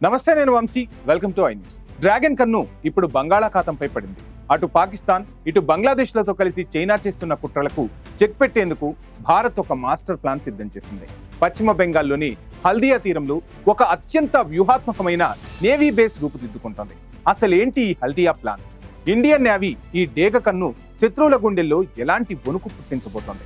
నమస్తే, నేను Vamshi. Welcome to I News. Dragon కన్ను ఇప్పుడు బంగాళాఖాతంపై పడింది. అటు పాకిస్తాన్, ఇటు బంగ్లాదేశ్లతో కలిసి చైనా చేస్తున్న కుట్రలకు చెక్ పెట్టేందుకు భారత్ ఒక మాస్టర్ ప్లాన్ సిద్ధం చేసింది. పశ్చిమ బెంగాల్లోని హల్దియా తీరంలో ఒక అత్యంత వ్యూహాత్మకమైన నేవీ బేస్ రూపుదిద్దుకుంటోంది. అసలేంటి ఈ హల్దియా ప్లాన్? ఇండియన్ నేవీ ఈ డేగ కన్ను శత్రువుల గుండెల్లో ఎలాంటి వణుకు పుట్టించబోతోంది?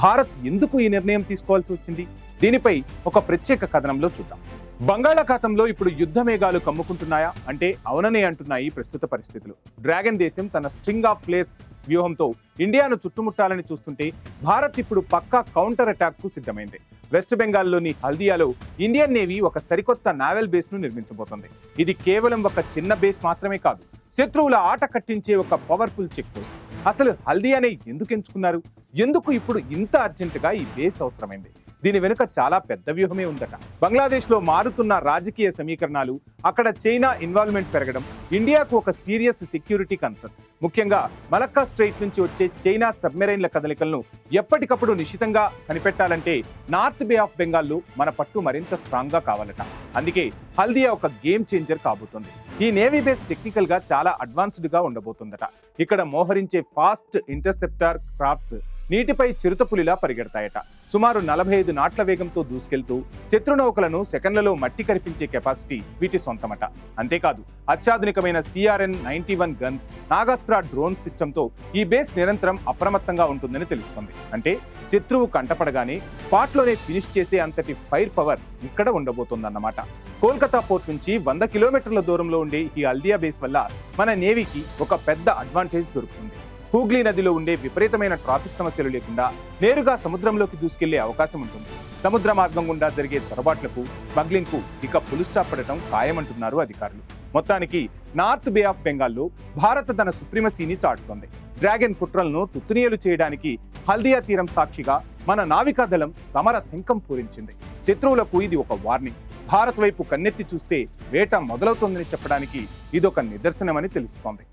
భారత్ ఎందుకు ఈ నిర్ణయం తీసుకోవాల్సి వచ్చింది? దీనిపై ఒక ప్రత్యేక కథనంలో చూద్దాం. బంగాళాఖాతంలో ఇప్పుడు యుద్ధ మేఘాలు కమ్ముకుంటున్నాయా అంటే అవుననే అంటున్నాయి ప్రస్తుత పరిస్థితులు. డ్రాగన్ దేశం తన స్ట్రింగ్ ఆఫ్ ఫ్లేర్స్ వ్యూహంతో ఇండియాను చుట్టుముట్టాలని చూస్తుంటే భారత్ ఇప్పుడు పక్కా కౌంటర్ అటాక్ కు సిద్ధమైంది. వెస్ట్ బెంగాల్లోని హల్దియాలో ఇండియన్ నేవీ ఒక సరికొత్త నావల్ బేస్ ను నిర్మించబోతోంది. ఇది కేవలం ఒక చిన్న బేస్ మాత్రమే కాదు, శత్రువుల ఆట కట్టించే ఒక పవర్ఫుల్ చెక్ పోస్ట్. అసలు హల్దియానే ఎందుకు ఎంచుకున్నారు? ఎందుకు ఇప్పుడు ఇంత అర్జెంటుగా ఈ బేస్ అవసరమైంది? దీని వెనుక చాలా పెద్ద వ్యూహమే ఉందట. బంగ్లాదేశ్లో మారుతున్న రాజకీయ సమీకరణాలు, అక్కడ చైనా ఇన్వాల్వ్మెంట్ పెరగడం ఇండియాకు ఒక సీరియస్ సెక్యూరిటీ కన్సర్న్. ముఖ్యంగా మలక్కా స్ట్రైట్ నుంచి వచ్చే చైనా సబ్మెరైన్ల కదలికలను ఎప్పటికప్పుడు నిశితంగా కనిపెట్టాలంటే నార్త్ బే ఆఫ్ బెంగాల్లో మన పట్టు మరింత స్ట్రాంగ్ గా కావాలట. అందుకే హల్దియా ఒక గేమ్ చేంజర్ కాబోతుంది. ఈ నేవీ బేస్ టెక్నికల్ గా చాలా అడ్వాన్స్డ్ గా ఉండబోతుందట. ఇక్కడ మోహరించే ఫాస్ట్ ఇంటర్సెప్టార్ క్రాఫ్ట్స్ నీటిపై చిరుతపులిలా పరిగెడతాయట. సుమారు 45 నాట్ల వేగంతో దూసుకెళ్తూ శత్రునౌకలను సెకండ్లలో మట్టి కరిపించే కెపాసిటీ వీటి సొంతమట. అంతేకాదు, అత్యాధునికమైన CRN-91 గన్స్, నాగాస్త్ర డ్రోన్ సిస్టంతో ఈ బేస్ నిరంతరం అప్రమత్తంగా ఉంటుందని తెలుస్తోంది. అంటే శత్రువు కంటపడగానే స్పాట్లోనే ఫినిష్ చేసే అంతటి ఫైర్ పవర్ ఇక్కడ ఉండబోతోందన్నమాట. కోల్కతా పోర్ట్ నుంచి 100 కిలోమీటర్ల దూరంలో ఉండే ఈ హల్దియా బేస్ వల్ల మన నేవీకి ఒక పెద్ద అడ్వాంటేజ్ దొరుకుతుంది. హూగ్లీ నదిలో ఉండే విపరీతమైన ట్రాఫిక్ సమస్యలు లేకుండా నేరుగా సముద్రంలోకి దూసుకెళ్లే అవకాశం ఉంటుంది. సముద్ర మార్గం గుండా జరిగే చొరబాట్లకు, స్మగ్లింగ్ కు ఇక ఫుల్ స్టాప్ పడటం ఖాయమంటున్నారు అధికారులు. మొత్తానికి నార్త్ బే ఆఫ్ బెంగాల్లో భారత్ తన సుప్రీమసీని చాటుతోంది. డ్రాగన్ కుట్రలను తుత్తునియలు చేయడానికి హల్దియా తీరం సాక్షిగా మన నావికా దళం సమర శంఖం పూరించింది. శత్రువులకు ఇది ఒక వార్నింగ్. భారత్ వైపు కన్నెత్తి చూస్తే వేట మొదలవుతోందని చెప్పడానికి ఇదొక నిదర్శనమని తెలుస్తోంది.